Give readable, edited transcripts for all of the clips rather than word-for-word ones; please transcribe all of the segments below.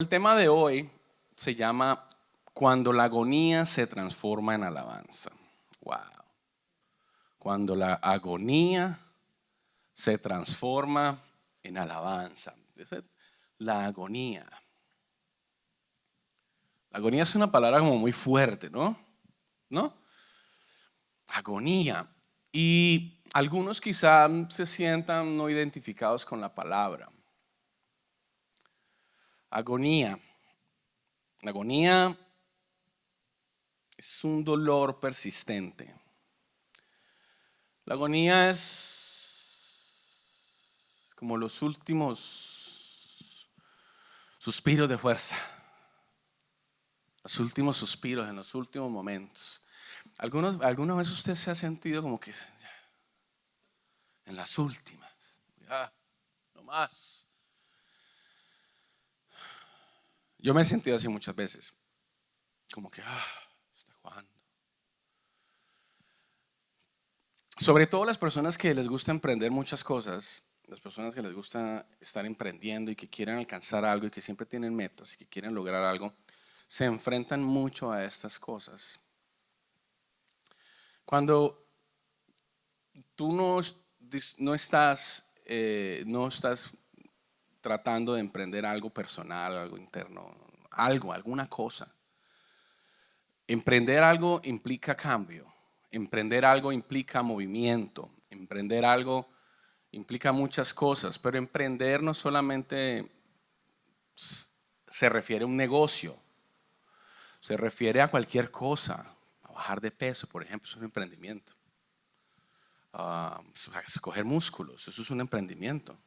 el tema de hoy se llama Cuando la agonía se transforma en alabanza. Wow. Cuando la agonía se transforma en alabanza. La agonía. La agonía es una palabra como muy fuerte, ¿no? ¿No? Agonía. Y algunos quizá se sientan no identificados con la palabra. Agonía. La agonía es un dolor persistente. La agonía es como los últimos suspiros de fuerza. Los últimos suspiros en los últimos momentos. ¿Alguna vez usted se ha sentido como que en las últimas? Ya, no más. Yo me he sentido así muchas veces. Como que, ¿hasta cuándo? Sobre todo las personas que les gusta emprender muchas cosas, las personas que les gusta estar emprendiendo y que quieren alcanzar algo y que siempre tienen metas y que quieren lograr algo, se enfrentan mucho a estas cosas. Cuando tú no estás tratando de emprender algo personal, algo interno, alguna cosa. Emprender algo implica cambio, emprender algo implica movimiento, emprender algo implica muchas cosas, pero emprender no solamente se refiere a un negocio, se refiere a cualquier cosa. A bajar de peso, por ejemplo, es un emprendimiento. A escoger músculos, eso es un emprendimiento.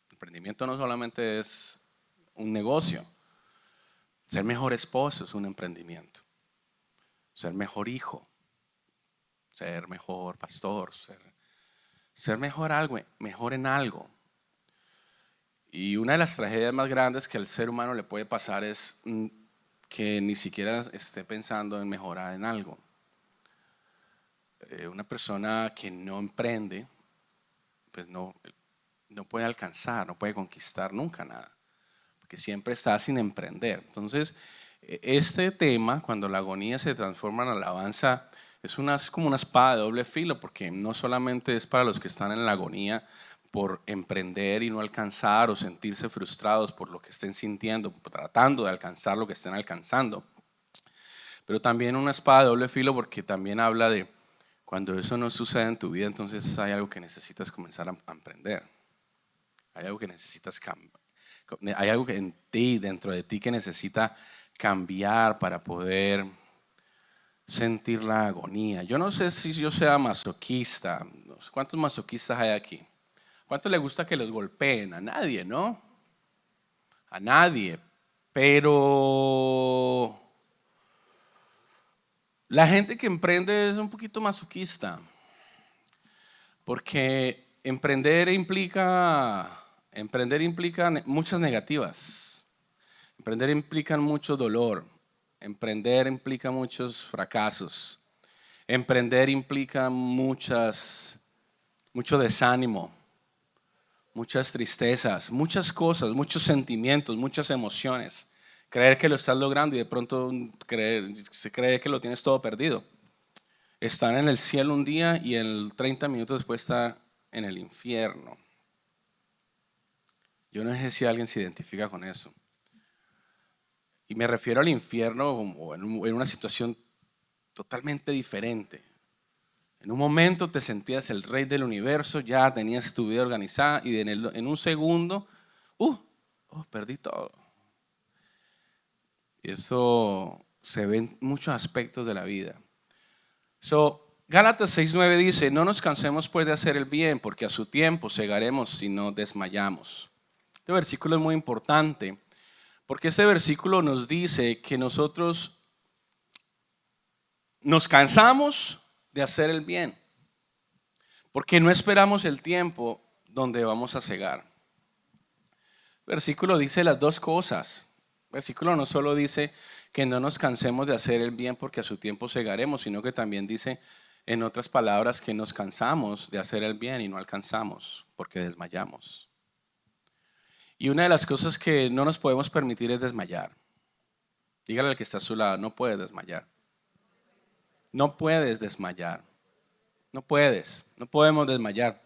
Emprendimiento no solamente es un negocio. Ser mejor esposo es un emprendimiento. Ser mejor hijo, ser mejor pastor, ser mejor en algo. Y una de las tragedias más grandes que al ser humano le puede pasar es que ni siquiera esté pensando en mejorar en algo. Una persona que no emprende, pues no puede alcanzar, no puede conquistar nunca nada, porque siempre está sin emprender. Entonces, este tema, cuando la agonía se transforma en alabanza, es como una espada de doble filo, porque no solamente es para los que están en la agonía por emprender y no alcanzar o sentirse frustrados por lo que estén sintiendo, tratando de alcanzar lo que estén alcanzando, pero también una espada de doble filo porque también habla de cuando eso no sucede en tu vida, entonces hay algo que necesitas comenzar a emprender. Hay algo que necesitas cambiar. Hay algo que en ti, dentro de ti, que necesita cambiar para poder sentir la agonía. Yo no sé si yo sea masoquista. ¿Cuántos masoquistas hay aquí? ¿Cuántos les gusta que los golpeen? A nadie, ¿no? A nadie. Pero la gente que emprende es un poquito masoquista. Porque emprender implica muchas negativas. Emprender implica mucho dolor. Emprender implica muchos fracasos. Emprender implica mucho desánimo, muchas tristezas, muchas cosas, muchos sentimientos, muchas emociones. Creer que lo estás logrando y de pronto se cree que lo tienes todo perdido. Estar en el cielo un día y 30 minutos después estar en el infierno. Yo no sé si alguien se identifica con eso. Y me refiero al infierno como en una situación totalmente diferente. En un momento te sentías el rey del universo, ya tenías tu vida organizada y en un segundo, perdí todo. Y eso se ve en muchos aspectos de la vida. Gálatas 6:9 dice, no nos cansemos pues de hacer el bien, porque a su tiempo segaremos si no desmayamos. Este versículo es muy importante, porque este versículo nos dice que nosotros nos cansamos de hacer el bien, porque no esperamos el tiempo donde vamos a cegar. El versículo dice las dos cosas. El versículo no solo dice que no nos cansemos de hacer el bien porque a su tiempo cegaremos, sino que también dice, en otras palabras, que nos cansamos de hacer el bien y no alcanzamos porque desmayamos. Y una de las cosas que no nos podemos permitir es desmayar. Dígale al que está a su lado, no puedes desmayar. No puedes desmayar. No puedes, no podemos desmayar.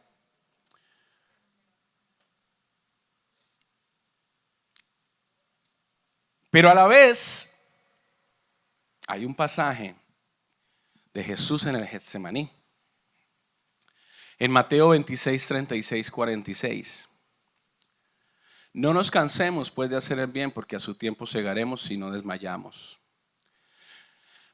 Pero a la vez hay un pasaje de Jesús en el Getsemaní. En Mateo 26, 36, 46. No nos cansemos pues de hacer el bien, porque a su tiempo segaremos si no desmayamos.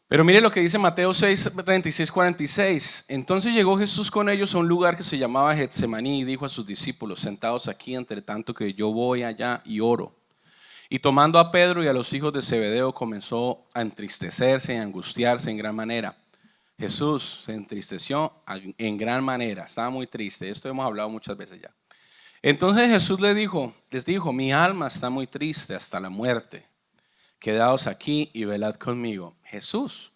Pero mire lo que dice Mateo 6, 36, 46. Entonces llegó Jesús con ellos a un lugar que se llamaba Getsemaní y dijo a sus discípulos, sentados aquí entre tanto que yo voy allá y oro. Y tomando a Pedro y a los hijos de Zebedeo comenzó a entristecerse y a angustiarse en gran manera. Jesús se entristeció en gran manera, estaba muy triste, esto hemos hablado muchas veces ya. Entonces Jesús les dijo, mi alma está muy triste hasta la muerte. Quedaos aquí y velad conmigo. Jesús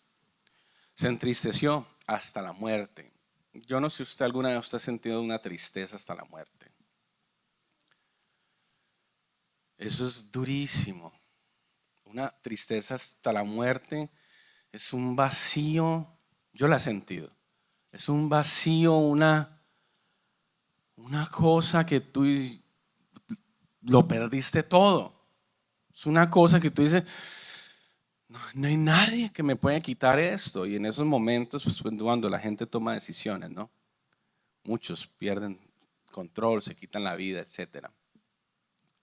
se entristeció hasta la muerte. Yo no sé si usted alguna vez ha sentido una tristeza hasta la muerte. Eso es durísimo. Una tristeza hasta la muerte es un vacío. Yo la he sentido. Es un vacío, una cosa que tú lo perdiste todo. Es una cosa que tú dices, no hay nadie que me pueda quitar esto. Y en esos momentos, pues cuando la gente toma decisiones, ¿no? Muchos pierden control, se quitan la vida, etc.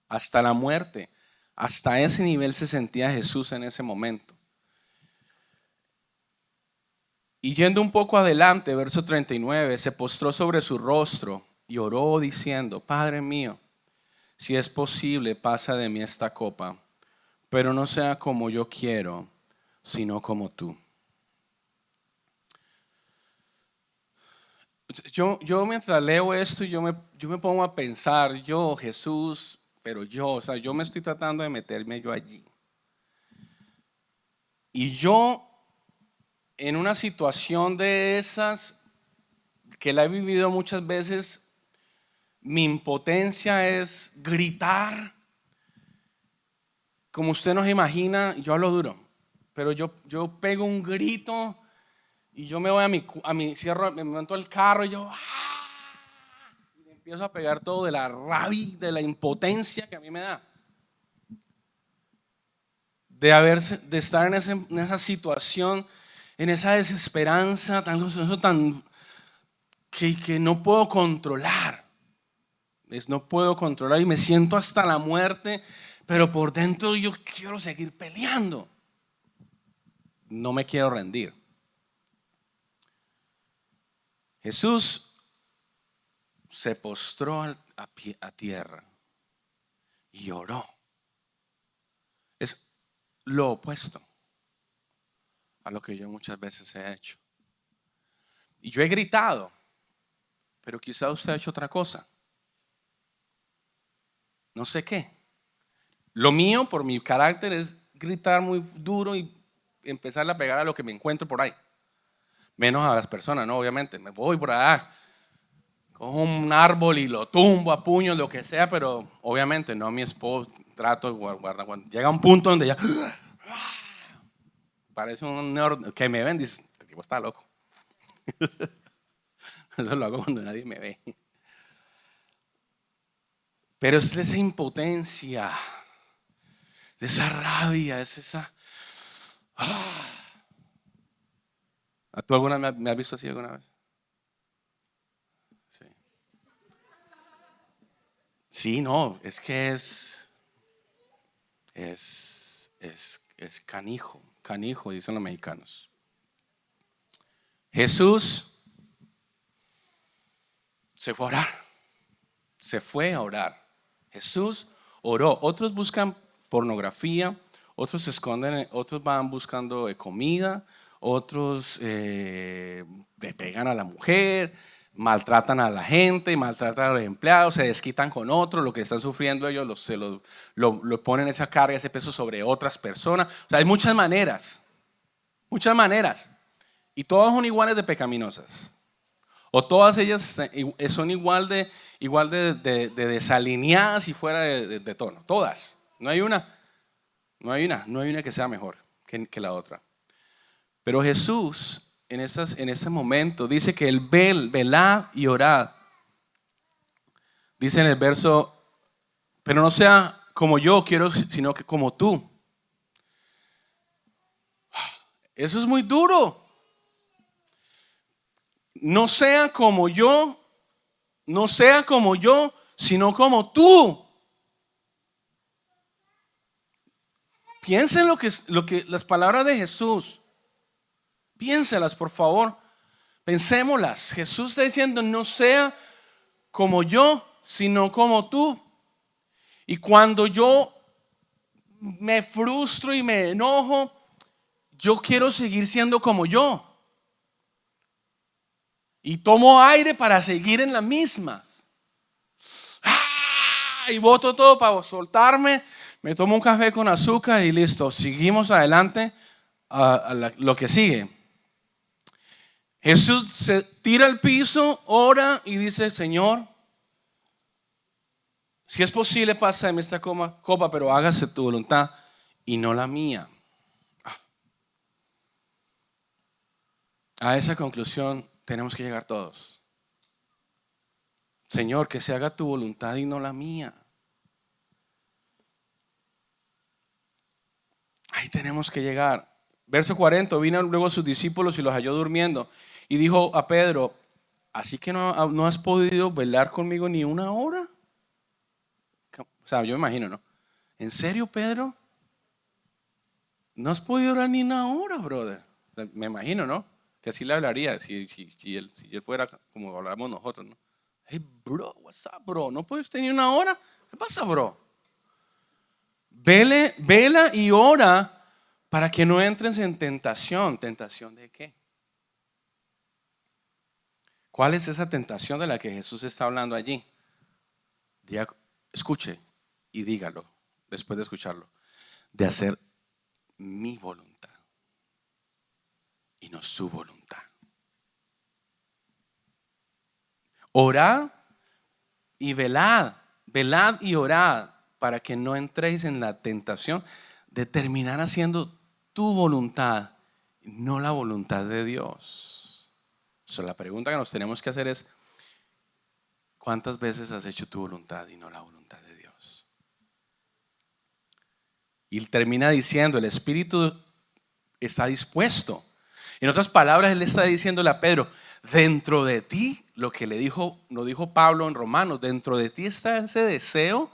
Hasta la muerte, hasta ese nivel se sentía Jesús en ese momento. Y yendo un poco adelante, verso 39, se postró sobre su rostro y oró diciendo, Padre mío, si es posible, pasa de mí esta copa, pero no sea como yo quiero, sino como tú. Yo mientras leo esto, yo me pongo a pensar, yo, Jesús, pero yo me estoy tratando de meterme yo allí. Y yo, en una situación de esas, que la he vivido muchas veces, mi impotencia es gritar. Como usted no se imagina, yo hablo duro, pero yo pego un grito y yo me voy me monto al carro y yo y empiezo a pegar todo de la rabia, de la impotencia que a mí me da. De estar en esa situación, en esa desesperanza, que no puedo controlar. No puedo controlar y me siento hasta la muerte, pero por dentro yo quiero seguir peleando. No me quiero rendir. Jesús se postró a tierra y oró. Es lo opuesto a lo que yo muchas veces he hecho. Y yo he gritado, pero quizá usted ha hecho otra cosa. No sé qué. Lo mío, por mi carácter, es gritar muy duro y empezar a pegar a lo que me encuentro por ahí. Menos a las personas, ¿no? Obviamente. Me voy por allá, cojo un árbol y lo tumbo a puños, lo que sea, pero obviamente no a mi esposo. Trato de guardar. Cuando llega un punto donde ya parece un que me ven, dice, el tipo está loco. Eso lo hago cuando nadie me ve. Pero es esa impotencia, de esa rabia, es esa... ¿Tú alguna vez me has visto así alguna vez? Sí. Sí, no, es que es canijo, dicen los mexicanos. Jesús se fue a orar. Jesús oró. Otros buscan pornografía, otros se esconden, otros van buscando comida, otros le pegan a la mujer, maltratan a la gente, maltratan a los empleados, se desquitan con otros, lo que están sufriendo ellos lo ponen esa carga, ese peso sobre otras personas. O sea, hay muchas maneras, y todas son iguales de pecaminosas. O todas ellas son igual de desalineadas y fuera de tono. Todas. No hay una que sea mejor que la otra. Pero Jesús, en ese momento, dice que el velad y orad. Dice en el verso, pero no sea como yo quiero, sino que como tú. Eso es muy duro. No sea como yo, sino como tú. Piensen lo que las palabras de Jesús. Piénselas, por favor. Pensémoslas. Jesús está diciendo, no sea como yo, sino como tú. Y cuando yo me frustro y me enojo, yo quiero seguir siendo como yo. Y tomo aire para seguir en las mismas. Y boto todo para soltarme. Me tomo un café con azúcar y listo. Seguimos adelante a lo que sigue. Jesús se tira al piso, ora y dice, Señor, si es posible, pásame esta copa, pero hágase tu voluntad y no la mía. A esa conclusión tenemos que llegar todos. Señor, que se haga tu voluntad y no la mía. Ahí tenemos que llegar. Verso 40, vino luego a sus discípulos y los halló durmiendo. Y dijo a Pedro, ¿así que no has podido velar conmigo ni una hora? O sea, yo me imagino, ¿no? ¿En serio, Pedro? ¿No has podido orar ni una hora, brother? Me imagino, ¿no? Que así le hablaría si él fuera como hablamos nosotros, ¿no? Hey, bro, what's up, bro? ¿No puedes tener una hora? ¿Qué pasa, bro? Vela y ora para que no entres en tentación. ¿Tentación de qué? ¿Cuál es esa tentación de la que Jesús está hablando allí? Escuche y dígalo después de escucharlo. De hacer mi voluntad y no su voluntad. Orad y velad y orad para que no entréis en la tentación de terminar haciendo tu voluntad, no la voluntad de Dios. La pregunta que nos tenemos que hacer es, ¿cuántas veces has hecho tu voluntad y no la voluntad de Dios? Y termina diciendo, el Espíritu está dispuesto. En otras palabras, él está diciéndole a Pedro, dentro de ti, lo dijo Pablo en Romanos, dentro de ti está ese deseo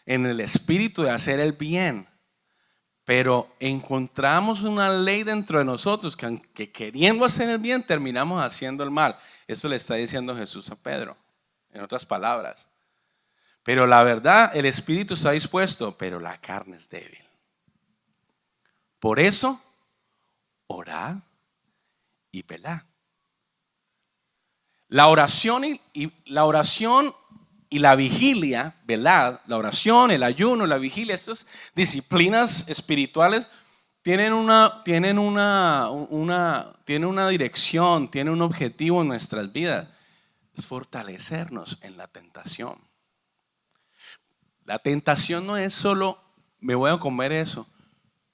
en el Espíritu de hacer el bien. Pero encontramos una ley dentro de nosotros que queriendo hacer el bien, terminamos haciendo el mal. Eso le está diciendo Jesús a Pedro, en otras palabras. Pero la verdad, el Espíritu está dispuesto, pero la carne es débil. Por eso, orad y velad. La oración y la vigilia, velad, la oración, el ayuno, la vigilia, estas disciplinas espirituales tienen una dirección, tienen un objetivo en nuestras vidas. Es fortalecernos en la tentación. La tentación no es solo, me voy a comer eso,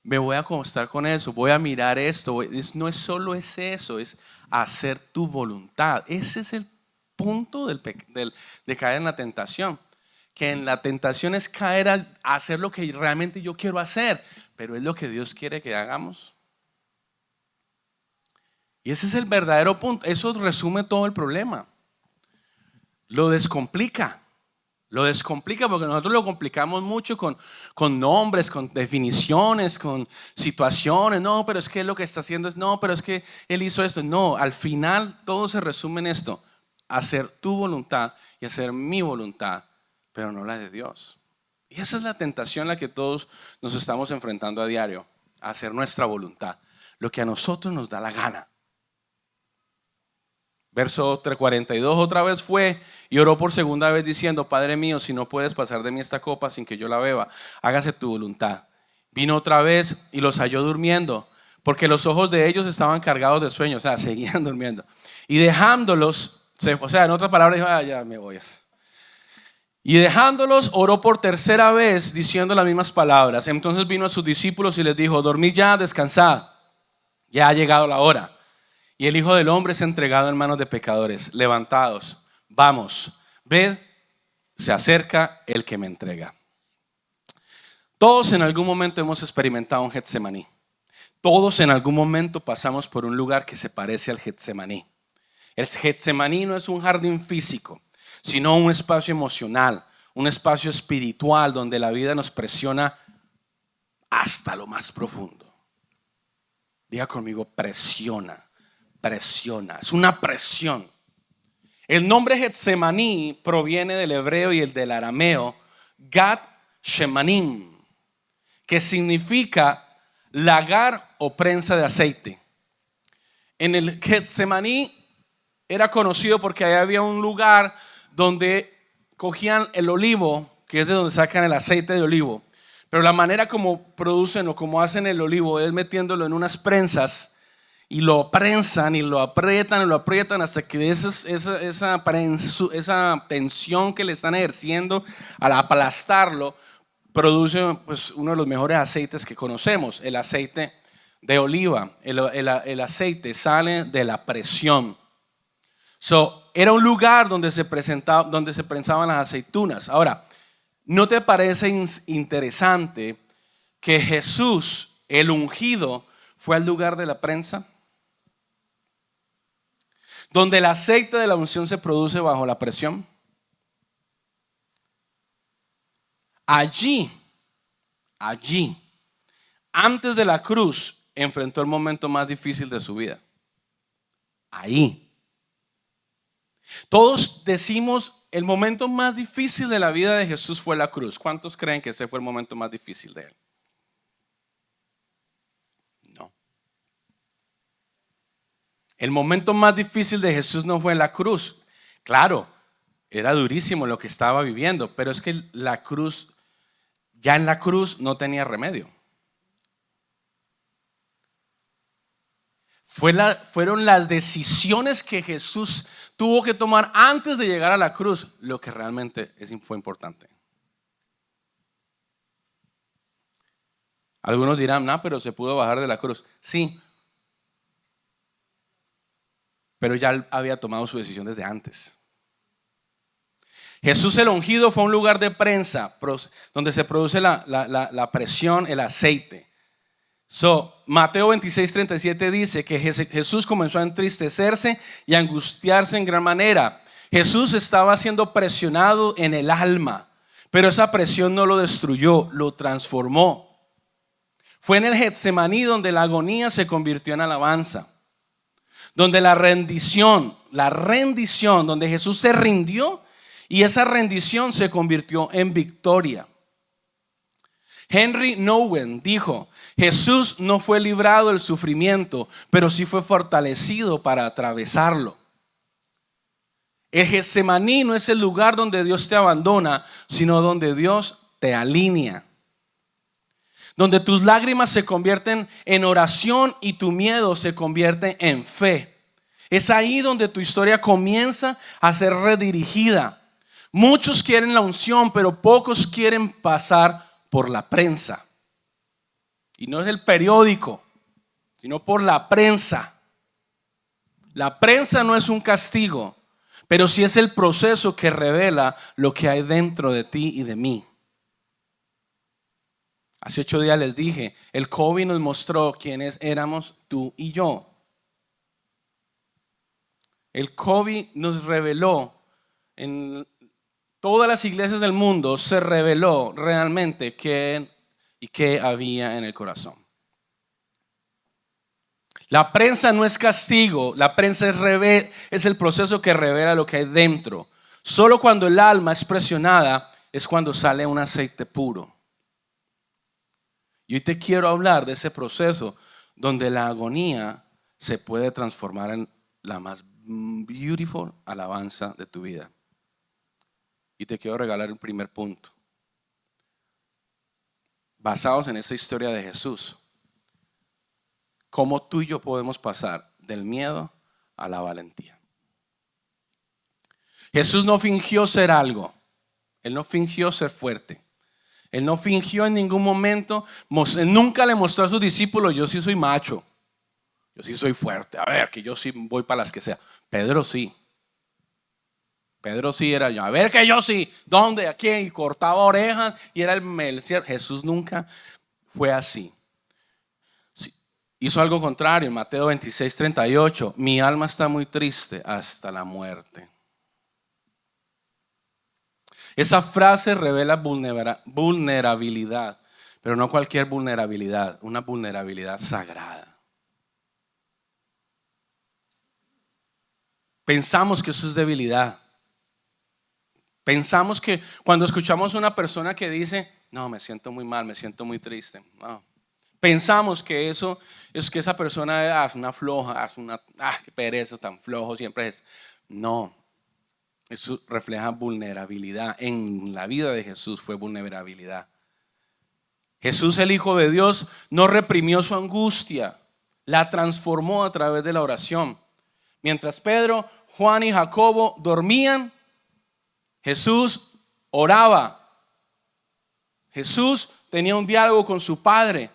me voy a acostar con eso, voy a mirar esto. No es solo eso, es hacer tu voluntad. Ese es el punto de caer en la tentación. Que en la tentación es caer a hacer lo que realmente yo quiero hacer, pero es lo que Dios quiere que hagamos. Y ese es el verdadero punto. Eso resume todo el problema. Lo descomplica porque nosotros lo complicamos mucho con nombres, con definiciones, con situaciones. No, pero es que lo que está haciendo es, no, pero es que él hizo esto. No, al final todo se resume en esto. Hacer tu voluntad y hacer mi voluntad, pero no la de Dios. Y esa es la tentación a la que todos nos estamos enfrentando a diario. A hacer nuestra voluntad, lo que a nosotros nos da la gana. Verso 42, otra vez fue y oró por segunda vez diciendo, Padre mío, si no puedes pasar de mí esta copa sin que yo la beba, hágase tu voluntad. Vino otra vez y los halló durmiendo, porque los ojos de ellos estaban cargados de sueño, o sea, seguían durmiendo. Y dejándolos, O sea, en otras palabras, dijo, ya me voy. Y dejándolos, oró por tercera vez, diciendo las mismas palabras. Entonces vino a sus discípulos y les dijo, dormid ya, descansad, ya ha llegado la hora. Y el Hijo del Hombre es entregado en manos de pecadores. Levantados, vamos, ved, se acerca el que me entrega. Todos en algún momento hemos experimentado un Getsemaní. Todos en algún momento pasamos por un lugar que se parece al Getsemaní. El Getsemaní no es un jardín físico, sino un espacio emocional, un espacio espiritual donde la vida nos presiona hasta lo más profundo. Diga conmigo, presiona, presiona. Es una presión. El nombre Getsemaní proviene del hebreo y el del arameo Gad Shemanim, que significa lagar o prensa de aceite. En el Getsemaní era conocido porque ahí había un lugar donde cogían el olivo, que es de donde sacan el aceite de olivo. Pero la manera como producen o como hacen el olivo es metiéndolo en unas prensas y lo prensan y lo aprietan hasta que esa tensión que le están ejerciendo al aplastarlo produce pues, uno de los mejores aceites que conocemos, el aceite de oliva. El aceite sale de la presión. Era un lugar donde se prensaban las aceitunas. Ahora, ¿no te parece interesante que Jesús, el ungido, fue al lugar de la prensa? Donde el aceite de la unción se produce bajo la presión. Allí, antes de la cruz, enfrentó el momento más difícil de su vida. Ahí. Todos decimos, el momento más difícil de la vida de Jesús fue la cruz. ¿Cuántos creen que ese fue el momento más difícil de él? No. El momento más difícil de Jesús no fue la cruz. Claro, era durísimo lo que estaba viviendo, pero es que la cruz, ya en la cruz no tenía remedio. Fueron las decisiones que Jesús tuvo que tomar antes de llegar a la cruz lo que realmente fue importante. Algunos dirán, no, pero se pudo bajar de la cruz. Sí, pero ya él había tomado su decisión desde antes. Jesús el ungido fue un lugar de prensa donde se produce la presión, el aceite. Mateo 26:37 dice que Jesús comenzó a entristecerse y a angustiarse en gran manera. Jesús estaba siendo presionado en el alma, pero esa presión no lo destruyó, lo transformó. Fue en el Getsemaní donde la agonía se convirtió en alabanza, donde la rendición, donde Jesús se rindió y esa rendición se convirtió en victoria. Henry Nouwen dijo, Jesús no fue librado del sufrimiento, pero sí fue fortalecido para atravesarlo. El Getsemaní no es el lugar donde Dios te abandona, sino donde Dios te alinea. Donde tus lágrimas se convierten en oración y tu miedo se convierte en fe. Es ahí donde tu historia comienza a ser redirigida. Muchos quieren la unción, pero pocos quieren pasar por la prensa. Y no es el periódico, sino por la prensa. La prensa no es un castigo, pero sí es el proceso que revela lo que hay dentro de ti y de mí. Hace 8 días les dije, el COVID nos mostró quiénes éramos tú y yo. El COVID nos reveló, en todas las iglesias del mundo se reveló realmente quién y qué había en el corazón. La prensa no es castigo, la prensa es el proceso que revela lo que hay dentro. Solo cuando el alma es presionada es cuando sale un aceite puro. Y hoy te quiero hablar de ese proceso donde la agonía se puede transformar en la más beautiful alabanza de tu vida. Y te quiero regalar el primer punto. Basados en esta historia de Jesús, cómo tú y yo podemos pasar del miedo a la valentía. Jesús no fingió ser algo. Él no fingió ser fuerte. Él no fingió en ningún momento. Él nunca le mostró a sus discípulos: yo sí soy macho, yo sí soy fuerte. A ver, que yo sí voy para las que sea. Pedro sí. Pedro sí era yo. A ver, que yo sí. ¿Dónde? ¿A quién? Y cortaba orejas y era el Mesías. Jesús nunca fue así. Sí. Hizo algo contrario en Mateo 26:38. Mi alma está muy triste hasta la muerte. Esa frase revela vulnerabilidad, pero no cualquier vulnerabilidad, una vulnerabilidad sagrada. Pensamos que eso es debilidad. Pensamos que cuando escuchamos a una persona que dice: no, me siento muy mal, me siento muy triste. No. Pensamos que eso es que esa persona es una floja, qué pereza, tan flojo siempre es. No, eso refleja vulnerabilidad. En la vida de Jesús fue vulnerabilidad. Jesús, el Hijo de Dios, no reprimió su angustia, la transformó a través de la oración. Mientras Pedro, Juan y Jacobo dormían, Jesús oraba. Jesús tenía un diálogo con su Padre.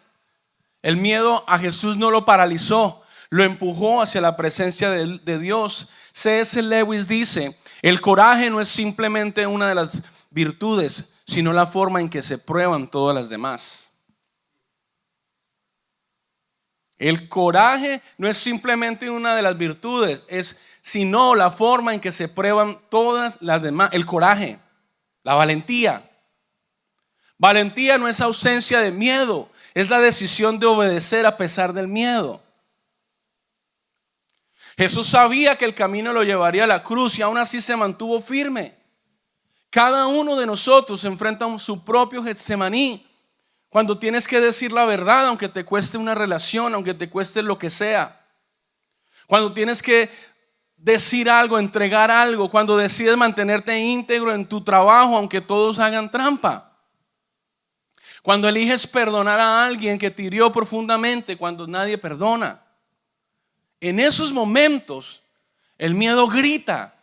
El miedo a Jesús no lo paralizó, lo empujó hacia la presencia de Dios. C.S. Lewis dice: el coraje no es simplemente una de las virtudes, sino la forma en que se prueban todas las demás. El coraje no es simplemente una de las virtudes, es sino la forma en que se prueban todas las demás. El coraje, la valentía. Valentía no es ausencia de miedo, es la decisión de obedecer a pesar del miedo. Jesús sabía que el camino lo llevaría a la cruz y aún así se mantuvo firme. Cada uno de nosotros enfrenta su propio Getsemaní. Cuando tienes que decir la verdad, aunque te cueste una relación, aunque te cueste lo que sea. Cuando tienes que decir algo, entregar algo. Cuando decides mantenerte íntegro en tu trabajo, aunque todos hagan trampa. Cuando eliges perdonar a alguien que te hirió profundamente, cuando nadie perdona. En esos momentos, el miedo grita,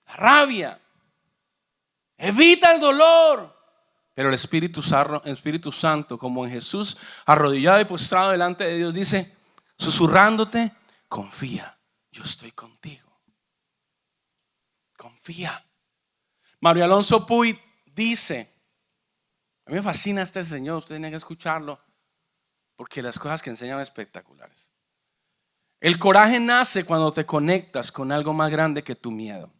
la rabia, evita el dolor. Pero el Espíritu Santo, como en Jesús, arrodillado y postrado delante de Dios, dice, susurrándote: confía, yo estoy contigo. Confía. Mario Alonso Puig dice, a mí me fascina este señor, ustedes tienen que escucharlo, porque las cosas que enseñan son espectaculares. El coraje nace cuando te conectas con algo más grande que tu miedo.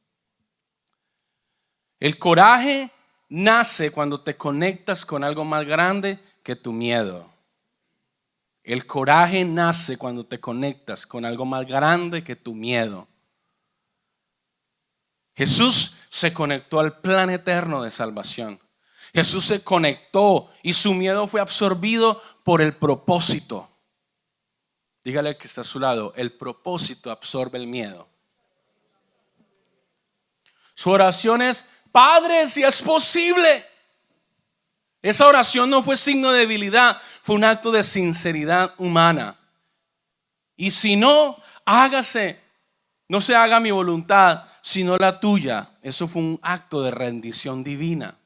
El coraje nace cuando te conectas con algo más grande que tu miedo. El coraje nace cuando te conectas con algo más grande que tu miedo. Jesús se conectó al plan eterno de salvación. Jesús se conectó y su miedo fue absorbido por el propósito. Dígale al que está a su lado: el propósito absorbe el miedo. Su oración es: Padre, si es posible. Esa oración no fue signo de debilidad, fue un acto de sinceridad humana. Y si no, hágase, no se haga mi voluntad, sino la tuya. Eso fue un acto de rendición divina.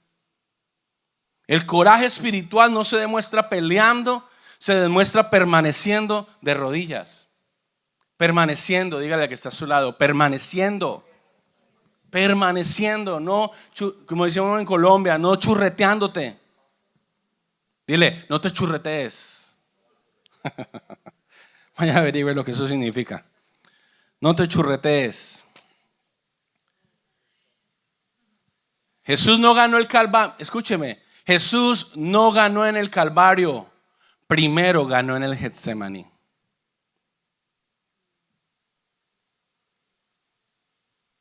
El coraje espiritual no se demuestra peleando, se demuestra permaneciendo de rodillas. Permaneciendo, dígale al que está a su lado, permaneciendo. Permaneciendo, no, como decíamos en Colombia, no churreteándote. Dile: no te churretees. Vaya a averiguar lo que eso significa. No te churretees. Jesús no ganó el Calvario. Escúcheme, Jesús no ganó en el Calvario. Primero ganó en el Getsemaní.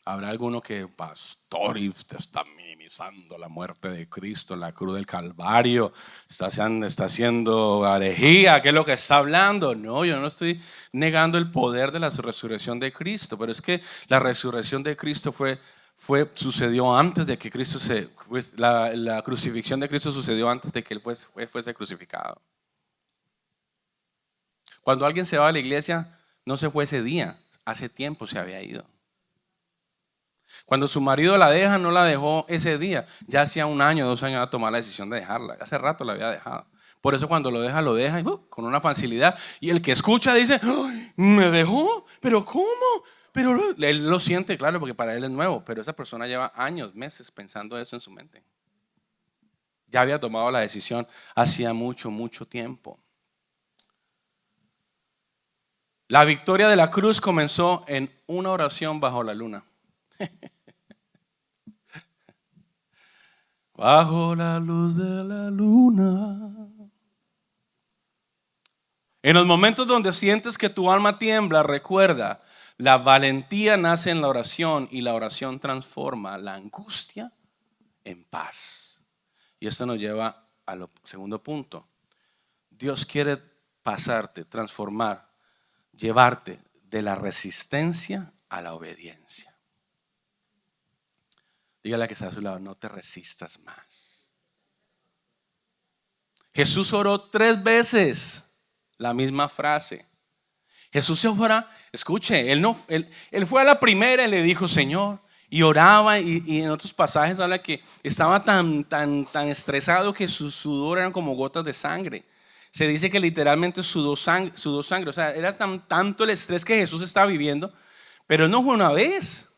Habrá alguno que: pastor, y usted está minimizando la muerte de Cristo en la cruz del Calvario, está haciendo herejía, ¿qué es lo que está hablando? No, yo no estoy negando el poder de la resurrección de Cristo, pero es que la resurrección de Cristo sucedió antes de que Cristo la crucifixión de Cristo sucedió antes de que Él fuese crucificado. Cuando alguien se va a la iglesia, no se fue ese día, hace tiempo se había ido. Cuando su marido la deja, no la dejó ese día. Ya hacía 1 año, 2 años a tomar la decisión de dejarla. Hace rato la había dejado. Por eso cuando lo deja y, con una facilidad. Y el que escucha dice, ¡ay, me dejó! ¿Pero cómo? Pero él lo siente, claro, porque para él es nuevo. Pero esa persona lleva años, meses pensando eso en su mente. Ya había tomado la decisión hacía mucho, mucho tiempo. La victoria de la cruz comenzó en una oración bajo la luna. Bajo la luz de la luna. En los momentos donde sientes que tu alma tiembla, recuerda, la valentía nace en la oración y la oración transforma la angustia en paz. Y esto nos lleva al segundo punto. Dios quiere pasarte, transformar, llevarte de la resistencia a la obediencia. Dígale a que está a su lado, no te resistas más. Jesús oró 3 veces la misma frase. Jesús se ora, escuche, él fue a la primera y le dijo, Señor, y oraba, y en otros pasajes habla que estaba tan estresado que su sudor eran como gotas de sangre. Se dice que literalmente sudó sangre, o sea, era tanto el estrés que Jesús estaba viviendo, pero no fue una vez,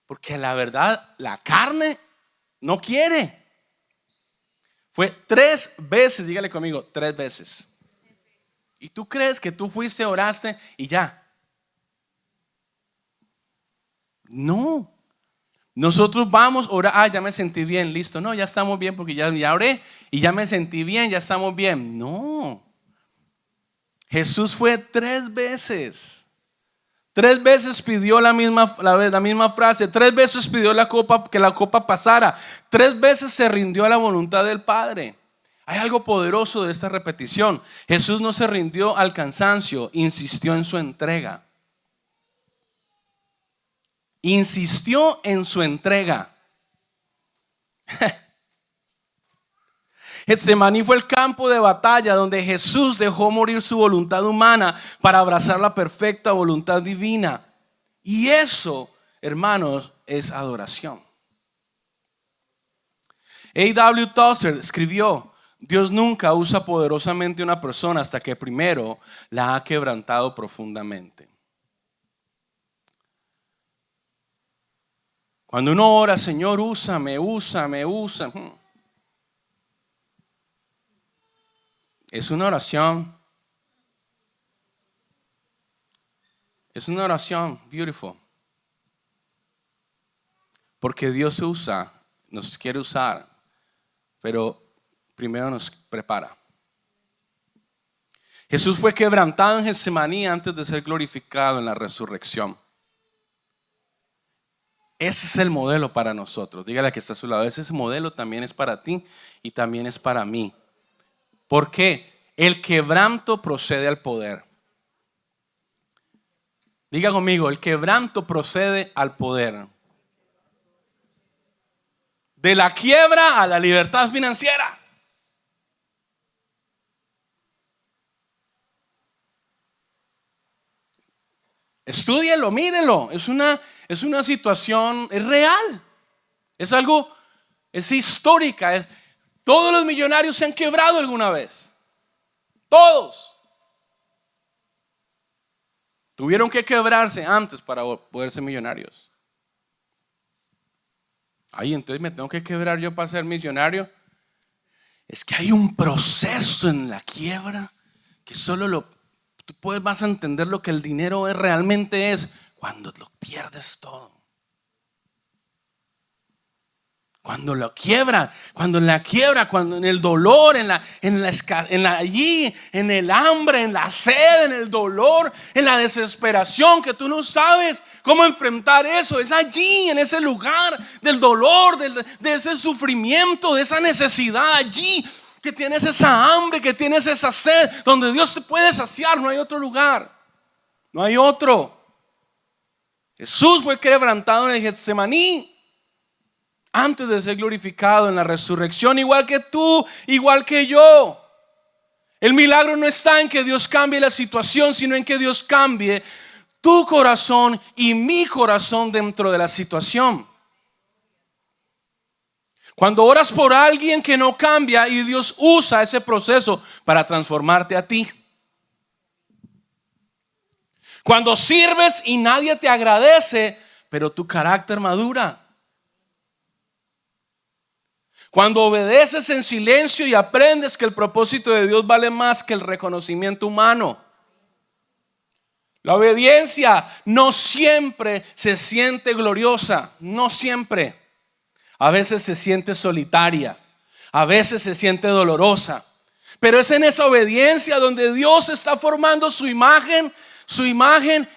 porque la verdad, la carne no quiere. Fue 3 veces, dígale conmigo, 3 veces. ¿Y tú crees que tú fuiste, oraste y ya? No. Nosotros vamos a orar, ya me sentí bien, listo. No, ya estamos bien porque ya oré y ya me sentí bien, ya estamos bien. No. Jesús fue 3 veces. 3 veces pidió la misma frase. 3 veces pidió que la copa pasara. 3 veces se rindió a la voluntad del Padre. Hay algo poderoso de esta repetición. Jesús no se rindió al cansancio, insistió en su entrega. Insistió en su entrega. Getsemaní fue el campo de batalla donde Jesús dejó morir su voluntad humana para abrazar la perfecta voluntad divina. Y eso, hermanos, es adoración. A.W. Tozer escribió: Dios nunca usa poderosamente a una persona hasta que primero la ha quebrantado profundamente. Cuando uno ora, Señor, úsame. Es una oración. Es una oración beautiful. Porque Dios nos quiere usar, pero primero nos prepara. Jesús fue quebrantado en Getsemaní antes de ser glorificado en la resurrección. Ese es el modelo para nosotros. Dígale a que está a su lado. Ese modelo también es para ti y también es para mí. ¿Por qué? El quebranto procede al poder. Diga conmigo, el quebranto procede al poder. De la quiebra a la libertad financiera. Estúdielo, mírenlo. Es una situación, es real. Es algo, es histórica. Todos los millonarios se han quebrado alguna vez. Todos. Tuvieron que quebrarse antes para poder ser millonarios. Ay, entonces me tengo que quebrar yo para ser millonario. Es que hay un proceso en la quiebra que solo tú vas a entender lo que el dinero realmente es cuando lo pierdes todo. Cuando lo quiebra, cuando en el dolor, allí, en el hambre, en la sed, en el dolor, en la desesperación, que tú no sabes cómo enfrentar eso. Es allí, en ese lugar del dolor, de ese sufrimiento, de esa necesidad, allí que tienes esa hambre, que tienes esa sed, donde Dios te puede saciar. No hay otro lugar, no hay otro. Jesús fue quebrantado en el Getsemaní antes de ser glorificado en la resurrección, igual que tú, igual que yo. El milagro no está en que Dios cambie la situación, sino en que Dios cambie tu corazón y mi corazón dentro de la situación. Cuando oras por alguien que no cambia y Dios usa ese proceso para transformarte a ti. Cuando sirves y nadie te agradece, pero tu carácter madura. Cuando obedeces en silencio y aprendes que el propósito de Dios vale más que el reconocimiento humano. La obediencia no siempre se siente gloriosa, no siempre. A veces se siente solitaria, a veces se siente dolorosa. Pero es en esa obediencia donde Dios está formando su imagen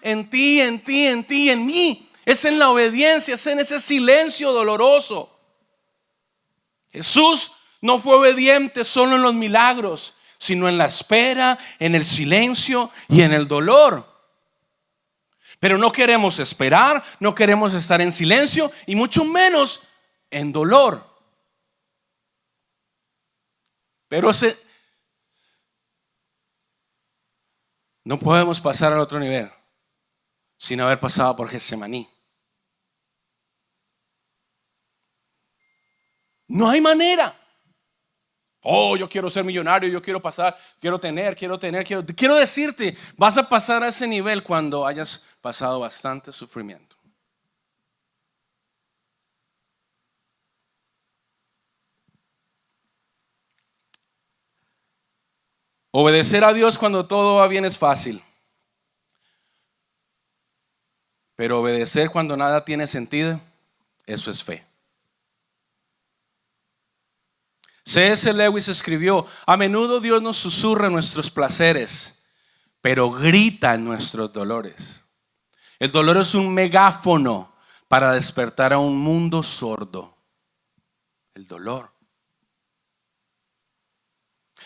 en ti, en ti, en ti, en mí. Es en la obediencia, es en ese silencio doloroso. Jesús no fue obediente solo en los milagros, sino en la espera, en el silencio y en el dolor. Pero no queremos esperar, no queremos estar en silencio y mucho menos en dolor. Pero no podemos pasar al otro nivel sin haber pasado por Getsemaní. No hay manera. Oh, yo quiero ser millonario, yo quiero pasar, quiero decirte, vas a pasar a ese nivel cuando hayas pasado bastante sufrimiento. Obedecer a Dios cuando todo va bien es fácil. Pero obedecer cuando nada tiene sentido, eso es fe. C.S. Lewis escribió: a menudo Dios nos susurra nuestros placeres, pero grita en nuestros dolores. El dolor es un megáfono para despertar a un mundo sordo. El dolor.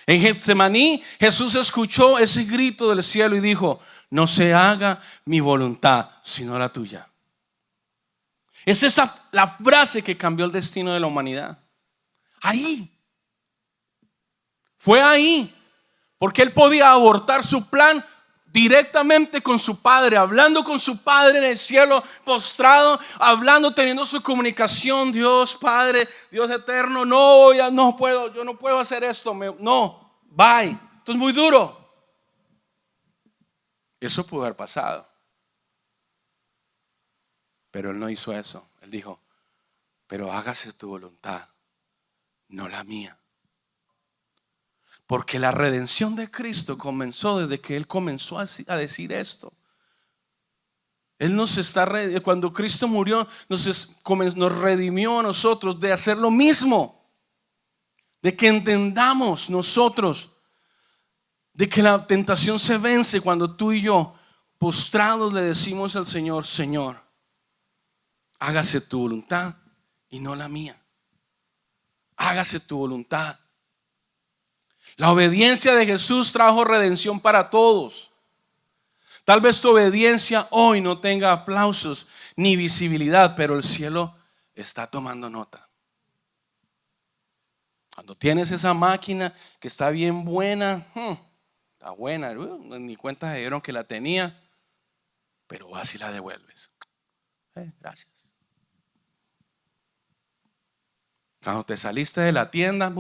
En Getsemaní, Jesús escuchó ese grito del cielo y dijo: no se haga mi voluntad, sino la tuya. Es esa la frase que cambió el destino de la humanidad. Ahí. Fue ahí. Porque él podía abortar su plan directamente con su padre, hablando con su padre en el cielo, postrado, hablando, teniendo su comunicación. Dios Padre, Dios eterno, no, ya no puedo, yo no puedo hacer esto, no, bye. Esto es muy duro. Eso pudo haber pasado, pero él no hizo eso. Él dijo: pero hágase tu voluntad, no la mía. Porque la redención de Cristo comenzó desde que Él comenzó a decir esto. Él cuando Cristo murió, nos redimió a nosotros de hacer lo mismo. De que entendamos nosotros de que la tentación se vence cuando tú y yo, postrados, le decimos al Señor: Señor, hágase tu voluntad y no la mía. Hágase tu voluntad. La obediencia de Jesús trajo redención para todos. Tal vez tu obediencia hoy no tenga aplausos ni visibilidad, pero el cielo está tomando nota. Cuando tienes esa máquina que está bien buena, está buena, ni cuenta se dieron que la tenía, pero vas y la devuelves. Gracias. Cuando te saliste de la tienda,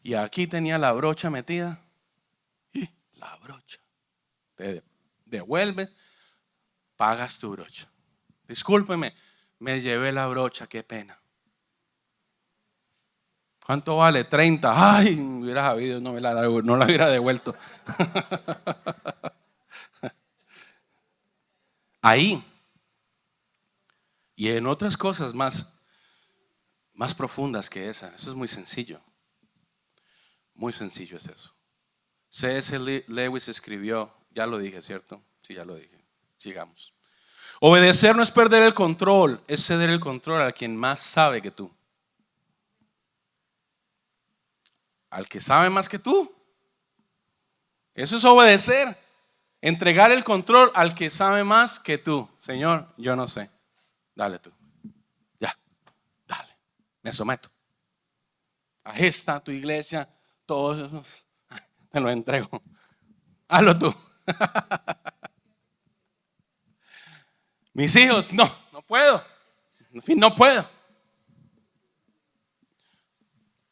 y aquí tenía la brocha metida, la brocha, te devuelves, pagas tu brocha. Discúlpeme, me llevé la brocha, qué pena. ¿Cuánto vale? 30. Ay, me hubiera sabido, no la hubiera devuelto. Ahí. Y en otras cosas más profundas que esa. Eso es muy sencillo. Muy sencillo es eso. C.S. Lewis escribió, ya lo dije, ¿cierto? Sí, ya lo dije. Sigamos. Obedecer no es perder el control, es ceder el control a quien más sabe que tú. Al que sabe más que tú. Eso es obedecer. Entregar el control al que sabe más que tú. Señor, yo no sé. Dale tú. Ya, dale. Me someto. Ahí está tu iglesia. Todos esos. Te lo entrego. Hazlo tú. Mis hijos, no puedo. En fin, no puedo.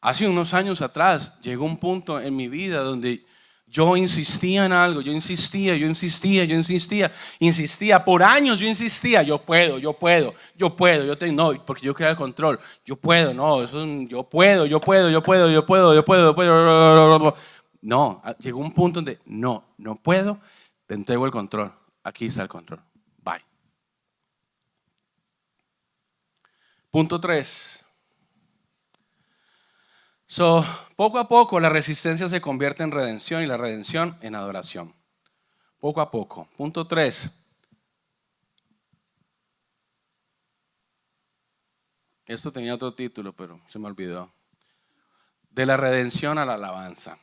Hace unos años atrás llegó un punto en mi vida donde yo insistía en algo, yo insistía, por años yo insistía, no, porque yo quería el control, yo puedo, no, yo puedo. No, llegó un punto donde no puedo, te entrego el control, aquí está el control, bye. Punto 3. Poco a poco la resistencia se convierte en redención y la redención en adoración. Poco a poco. Punto 3. Esto tenía otro título, pero se me olvidó. De la redención a la alabanza.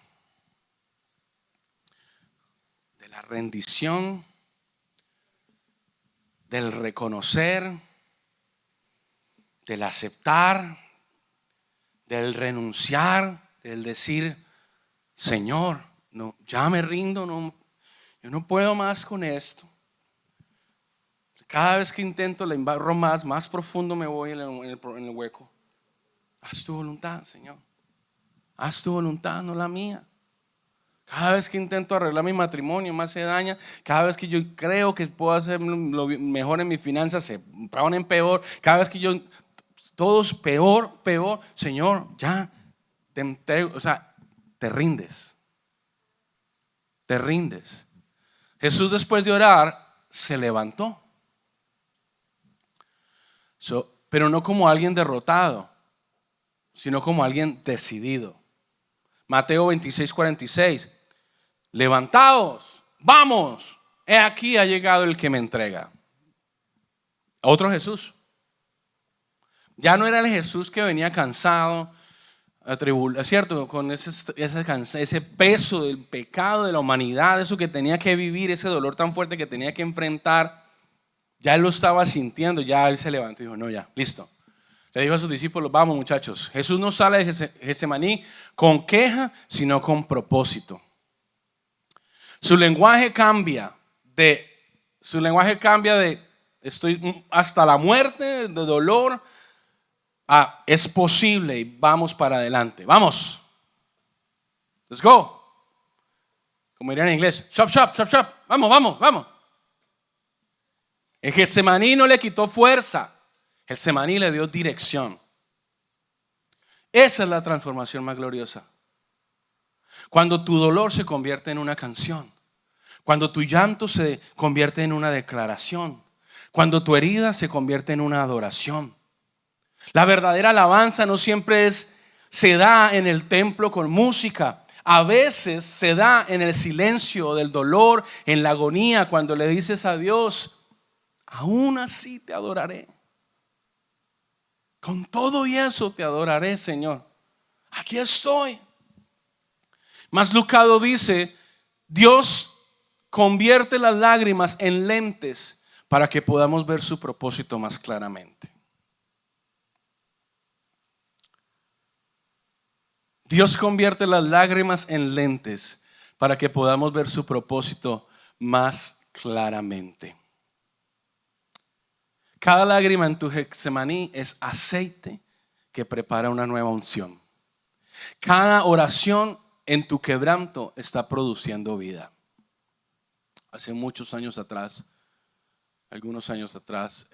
De la rendición, del reconocer, del aceptar, del renunciar, del decir, Señor, no, ya me rindo, yo no puedo más con esto. Cada vez que intento le embarro más profundo me voy en el hueco. Haz tu voluntad, Señor. Haz tu voluntad, no la mía. Cada vez que intento arreglar mi matrimonio, más se daña. Cada vez que yo creo que puedo hacer lo mejor en mis finanzas, se ponen peor. Cada vez que todo es peor. Señor, ya te entrego, te rindes. Te rindes. Jesús, después de orar, se levantó. Pero no como alguien derrotado, sino como alguien decidido. Mateo 26:46. Levantaos, vamos, he aquí ha llegado el que me entrega. Otro Jesús. Ya no era el Jesús que venía cansado, atribulado, ¿cierto? Con ese peso del pecado de la humanidad, eso que tenía que vivir, ese dolor tan fuerte que tenía que enfrentar. Ya él lo estaba sintiendo, ya él se levantó y dijo, no, ya, listo. Le dijo a sus discípulos, vamos muchachos, Jesús no sale de Getsemaní con queja, sino con propósito. Su lenguaje cambia de estoy hasta la muerte, de dolor, a es posible y vamos para adelante. Vamos. Let's go. Como dirían en inglés, shop. Vamos. El Getsemaní no le quitó fuerza. Getsemaní le dio dirección. Esa es la transformación más gloriosa. Cuando tu dolor se convierte en una canción. Cuando tu llanto se convierte en una declaración. Cuando tu herida se convierte en una adoración. La verdadera alabanza no siempre se da en el templo con música. A veces se da en el silencio del dolor, en la agonía, cuando le dices a Dios, aún así te adoraré. Con todo y eso te adoraré, Señor. Aquí estoy. Mas Lucado dice, Dios convierte las lágrimas en lentes para que podamos ver su propósito más claramente. Dios convierte las lágrimas en lentes para que podamos ver su propósito más claramente. Cada lágrima en tu Getsemaní es aceite que prepara una nueva unción. Cada oración en tu quebranto está produciendo vida. Hace muchos años atrás, algunos años atrás,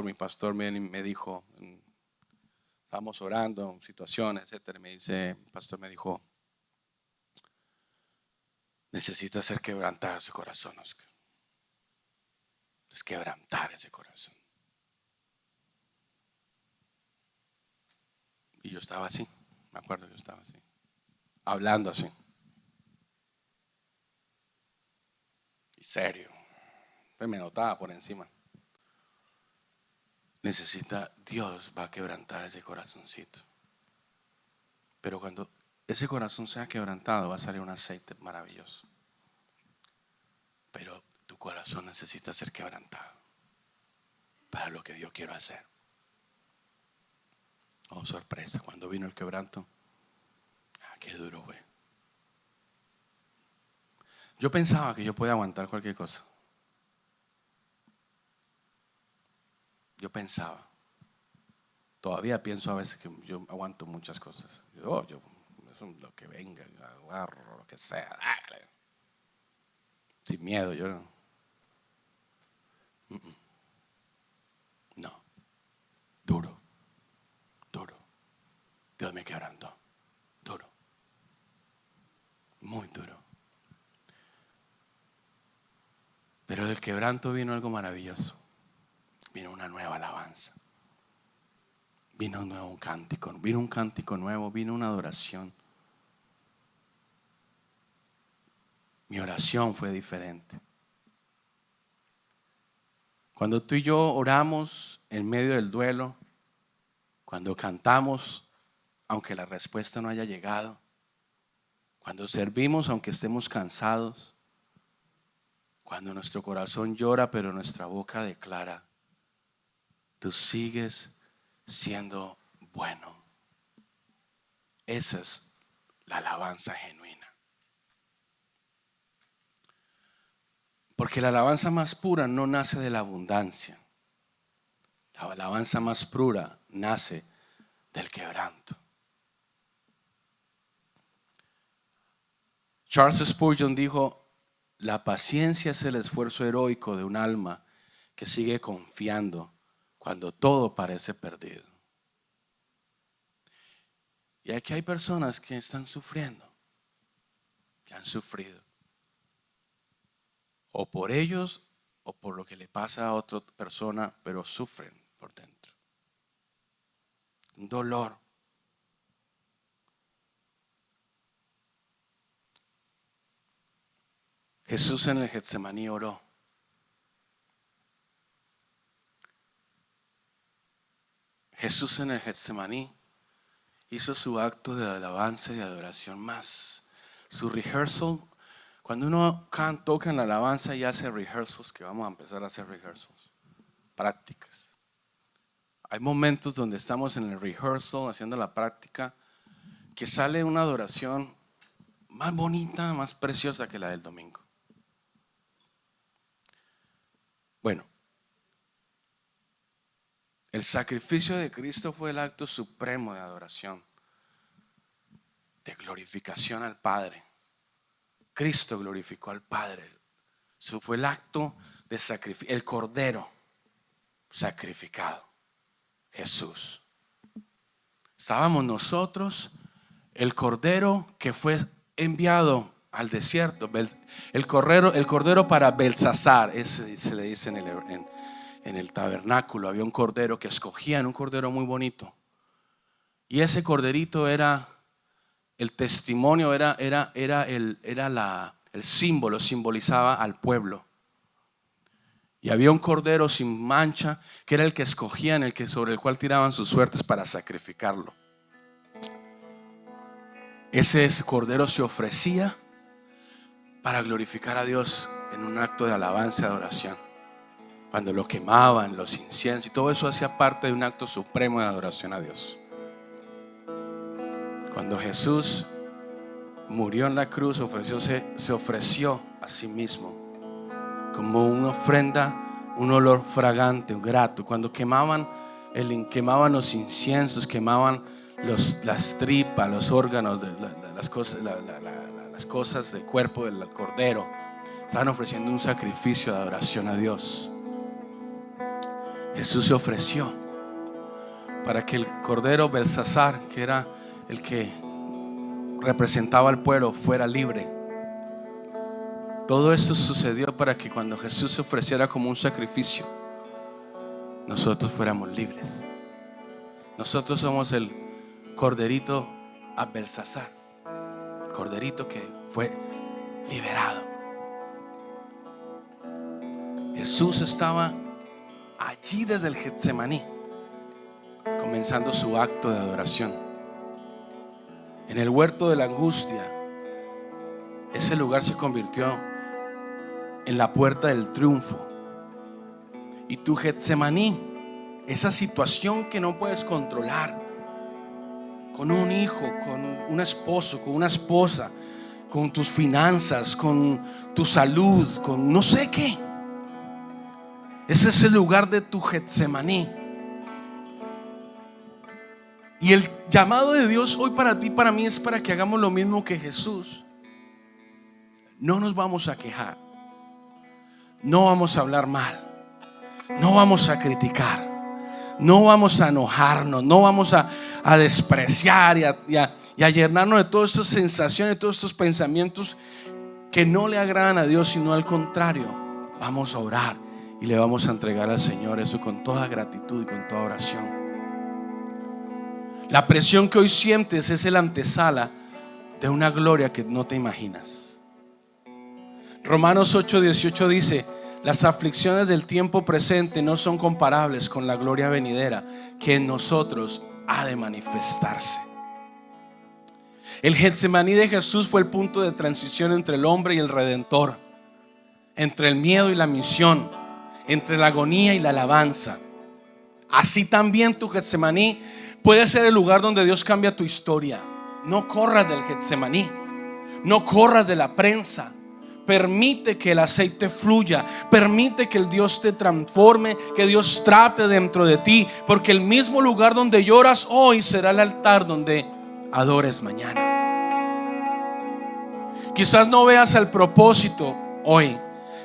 mi pastor me dijo, estábamos orando, situaciones, etcétera. El pastor me dijo, necesitas ser quebrantado ese corazón, Oscar. Es quebrantar ese corazón. Y yo estaba así, me acuerdo, yo estaba así, hablando así. Y serio, me notaba por encima. Dios va a quebrantar ese corazoncito. Pero cuando ese corazón sea quebrantado, va a salir un aceite maravilloso. Pero tu corazón necesita ser quebrantado para lo que Dios quiere hacer. Oh, sorpresa, cuando vino el quebranto, qué duro fue. Yo pensaba que yo podía aguantar cualquier cosa. yo pensaba, todavía pienso a veces que yo aguanto muchas cosas. Yo eso, lo que venga, agarro, lo que sea, hágale. Sin miedo, yo no. No, duro. Dios me quebrantó, duro, muy duro. Pero del quebranto vino algo maravilloso. Vino una nueva alabanza. Vino un cántico nuevo, vino una adoración. Mi oración fue diferente. Cuando tú y yo oramos en medio del duelo, cuando cantamos, aunque la respuesta no haya llegado, cuando servimos aunque estemos cansados, cuando nuestro corazón llora pero nuestra boca declara, tú sigues siendo bueno. Esa es la alabanza genuina. Porque la alabanza más pura no nace de la abundancia. La alabanza más pura nace del quebranto. Charles Spurgeon dijo, la paciencia es el esfuerzo heroico de un alma que sigue confiando cuando todo parece perdido. Y aquí hay personas que están sufriendo, que han sufrido. O por ellos o por lo que le pasa a otra persona, pero sufren por dentro. Un dolor. Jesús en el Getsemaní oró. Jesús en el Getsemaní hizo su acto de alabanza y de adoración más. Su rehearsal, cuando uno toca en la alabanza y hace rehearsals, que vamos a empezar a hacer rehearsals, prácticas. Hay momentos donde estamos en el rehearsal, haciendo la práctica, que sale una adoración más bonita, más preciosa que la del domingo. Bueno, el sacrificio de Cristo fue el acto supremo de adoración, de glorificación al Padre. Cristo glorificó al Padre. Eso fue el acto de sacrificio, el Cordero sacrificado, Jesús. Estábamos nosotros, el Cordero que fue enviado al desierto, el cordero para Belsasar, ese se le dice en el tabernáculo. Había un cordero que escogían, un cordero muy bonito. Y ese corderito era el testimonio, era el símbolo, simbolizaba al pueblo. Y había un cordero sin mancha que era el que escogían, sobre el cual tiraban sus suertes para sacrificarlo. Ese cordero se ofrecía para glorificar a Dios en un acto de alabanza y adoración. Cuando lo quemaban, los inciensos y todo eso hacía parte de un acto supremo de adoración a Dios. Cuando Jesús murió en la cruz, se ofreció a sí mismo como una ofrenda, un olor fragante, grato. Cuando quemaban los inciensos, quemaban las tripas, los órganos, las cosas del cuerpo del cordero, estaban ofreciendo un sacrificio de adoración a Dios. Jesús se ofreció para que el cordero Belsasar, que era el que representaba al pueblo, fuera libre. Todo esto sucedió para que cuando Jesús se ofreciera como un sacrificio, nosotros fuéramos libres. Nosotros somos el corderito a Belsasar, corderito que fue liberado. Jesús estaba allí desde el Getsemaní, comenzando su acto de adoración. En el huerto de la angustia, ese lugar se convirtió en la puerta del triunfo. Y tu Getsemaní, esa situación que no puedes controlar, con un hijo, con un esposo, con una esposa, con tus finanzas, con tu salud, con no sé qué. Ese es el lugar de tu Getsemaní. Y el llamado de Dios hoy para ti, para mí, es para que hagamos lo mismo que Jesús. No nos vamos a quejar, no vamos a hablar mal, no vamos a criticar, no vamos a enojarnos, no vamos a despreciar y a llenarnos de todas estas sensaciones, de todos estos pensamientos que no le agradan a Dios, sino al contrario. Vamos a orar y le vamos a entregar al Señor eso con toda gratitud y con toda oración. La presión que hoy sientes es el antesala de una gloria que no te imaginas. Romanos 8:18 dice: las aflicciones del tiempo presente no son comparables con la gloria venidera que en nosotros ha de manifestarse. El Getsemaní de Jesús fue el punto de transición entre el hombre y el Redentor, entre el miedo y la misión, entre la agonía y la alabanza. Así también tu Getsemaní puede ser el lugar donde Dios cambia tu historia. No corras del Getsemaní, no corras de la prensa. Permite que el aceite fluya, permite que el Dios te transforme, que Dios trate dentro de ti, porque el mismo lugar donde lloras hoy será el altar donde adores mañana. Quizás no veas el propósito hoy,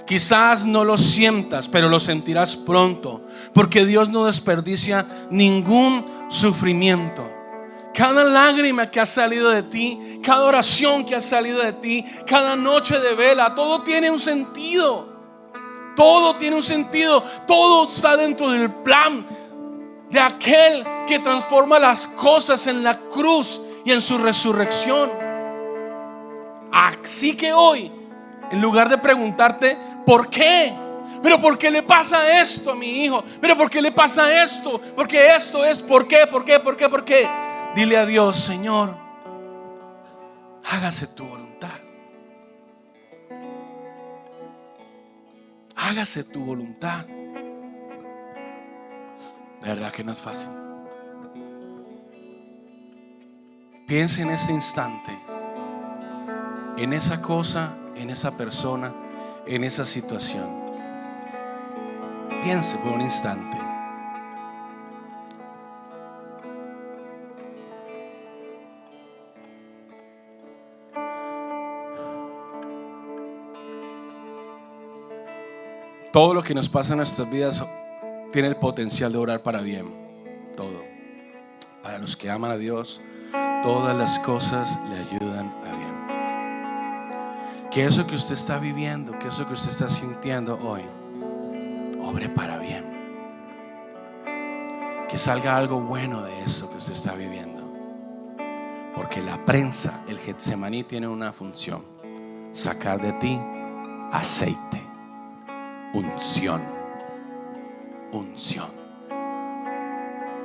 quizás no lo sientas, pero lo sentirás pronto, porque Dios no desperdicia ningún sufrimiento. Cada lágrima que ha salido de ti, cada oración que ha salido de ti, cada noche de vela, todo tiene un sentido. Todo tiene un sentido. Todo está dentro del plan de aquel que transforma las cosas en la cruz y en su resurrección. Así que hoy, en lugar de preguntarte ¿por qué? ¿Pero por qué le pasa esto a mi hijo? ¿Pero por qué le pasa esto? Porque esto es ¿por qué? ¿Por qué? ¿Por qué? ¿Por qué? Dile a Dios: Señor, hágase tu voluntad. Hágase tu voluntad. De verdad que no es fácil. Piense en este instante, en esa cosa, en esa persona, en esa situación. Piense por un instante. Todo lo que nos pasa en nuestras vidas tiene el potencial de obrar para bien. Todo. Para los que aman a Dios, todas las cosas le ayudan a bien. Que eso que usted está viviendo, que eso que usted está sintiendo hoy, obre para bien. Que salga algo bueno de eso que usted está viviendo. Porque la prensa, el Getsemaní, tiene una función: sacar de ti aceite, unción. Unción.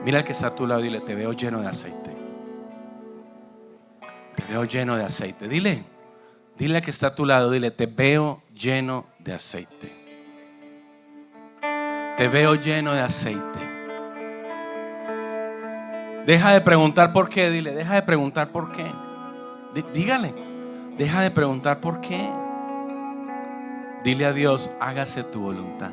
Mira al que está a tu lado y dile: te veo lleno de aceite. Te veo lleno de aceite. Dile al que está a tu lado, dile: te veo lleno de aceite. Te veo lleno de aceite. Deja de preguntar por qué. Dile: deja de preguntar por qué. Dígale: deja de preguntar por qué. Dile a Dios: hágase tu voluntad.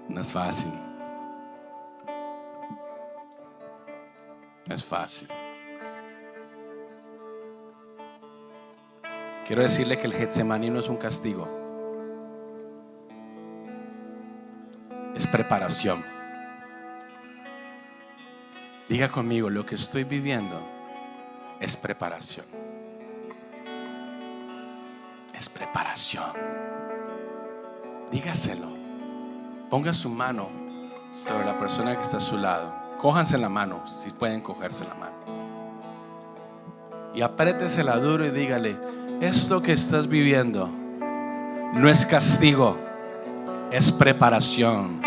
No es fácil. No es fácil. Quiero decirle que el Getsemaní no es un castigo, es preparación. Diga conmigo: lo que estoy viviendo es preparación. Es preparación. Dígaselo. Ponga su mano sobre la persona que está a su lado. Cójanse la mano, si pueden cogerse la mano, y apriétesela duro y dígale: esto que estás viviendo no es castigo, es preparación.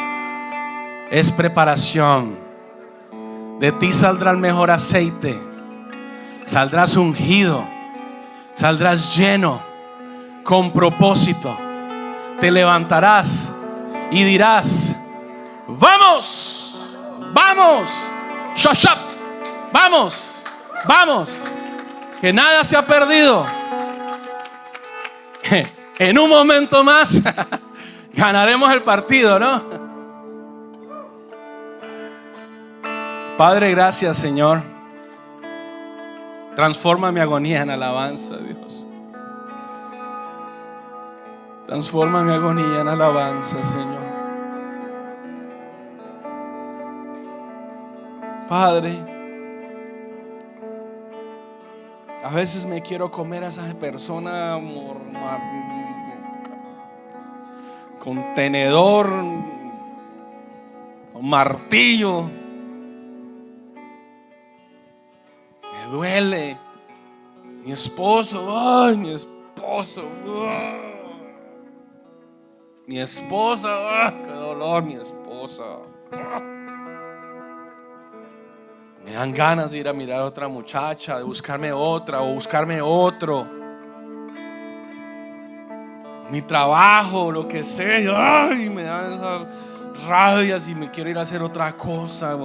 Es preparación. De ti saldrá el mejor aceite. Saldrás ungido, saldrás lleno, con propósito. Te levantarás y dirás: vamos, vamos, shashap, vamos, vamos, que nada se ha perdido. En un momento más ganaremos el partido, ¿no? Padre, gracias, Señor. Transforma mi agonía en alabanza, Dios. Transforma mi agonía en alabanza, Señor. Padre, a veces me quiero comer a esa persona con tenedor, con martillo. Me duele. Mi esposo, ay, mi esposo. Mi esposa, qué dolor, mi esposa. Me dan ganas de ir a mirar a otra muchacha, de buscarme otra o buscarme otro. Mi trabajo, lo que sea, ay, me dan esas rabias y me quiero ir a hacer otra cosa.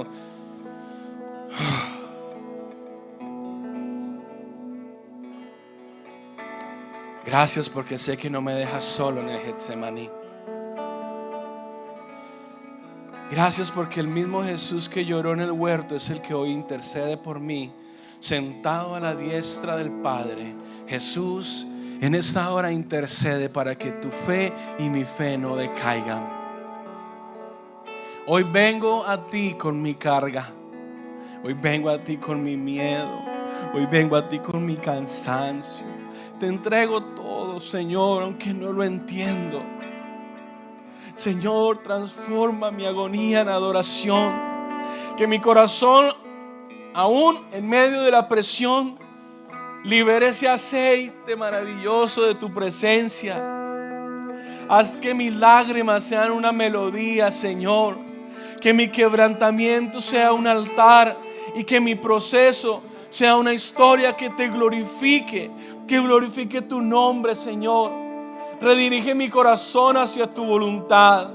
Gracias porque sé que no me dejas solo en el Getsemaní. Gracias porque el mismo Jesús que lloró en el huerto es el que hoy intercede por mí, sentado a la diestra del Padre. Jesús en esta hora intercede para que tu fe y mi fe no decaigan. Hoy vengo a ti con mi carga. Hoy vengo a ti con mi miedo. Hoy vengo a ti con mi cansancio. Te entrego todo, Señor, aunque no lo entiendo. Señor, transforma mi agonía en adoración. Que mi corazón, aún en medio de la presión, libere ese aceite maravilloso de tu presencia. Haz que mis lágrimas sean una melodía, Señor. Que mi quebrantamiento sea un altar y que mi proceso sea una historia que te glorifique, que glorifique tu nombre, Señor. Redirige mi corazón hacia tu voluntad.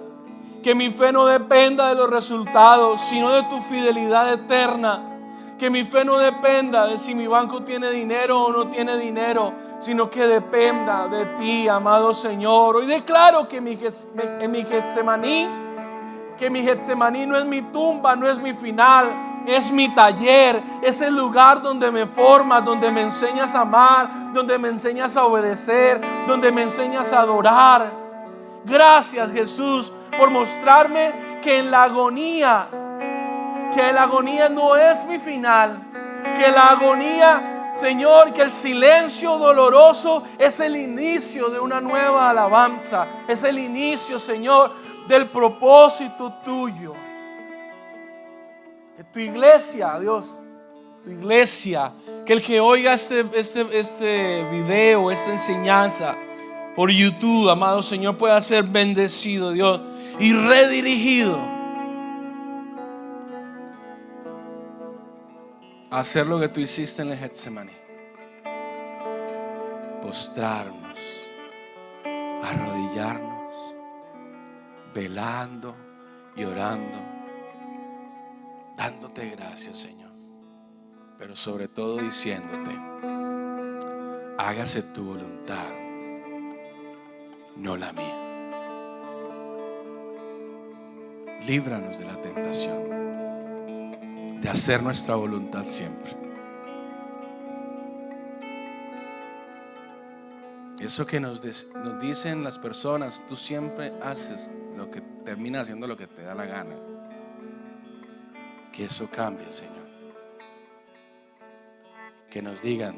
Que mi fe no dependa de los resultados, sino de tu fidelidad eterna. Que mi fe no dependa de si mi banco tiene dinero o no tiene dinero, sino que dependa de ti, amado Señor. Hoy declaro que en mi Getsemaní, que mi Getsemaní no es mi tumba, no es mi final, es mi taller, es el lugar donde me formas, donde me enseñas a amar, donde me enseñas a obedecer, donde me enseñas a adorar. Gracias, Jesús, por mostrarme que la agonía no es mi final, que la agonía, Señor, que el silencio doloroso es el inicio de una nueva alabanza, es el inicio, Señor, del propósito tuyo. Que tu iglesia, Dios, tu iglesia, que el que oiga este video, esta enseñanza por YouTube, amado Señor, pueda ser bendecido, Dios, y redirigido a hacer lo que tú hiciste en el Getsemaní. Postrarnos, arrodillarnos, velando y orando, dándote gracias, Señor, pero sobre todo diciéndote: hágase tu voluntad, no la mía. Líbranos de la tentación de hacer nuestra voluntad siempre. Eso que nos dicen las personas: tú siempre haces lo que termina haciendo lo que te da la gana. Que eso cambie, Señor. Que nos digan: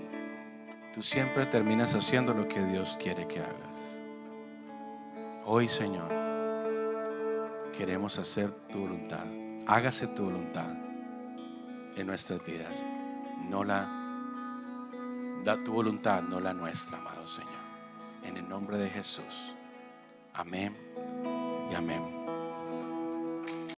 tú siempre terminas haciendo lo que Dios quiere que hagas. Hoy, Señor, queremos hacer tu voluntad. Hágase tu voluntad en nuestras vidas. Da tu voluntad, no la nuestra, amado Señor. En el nombre de Jesús. Amén y amén.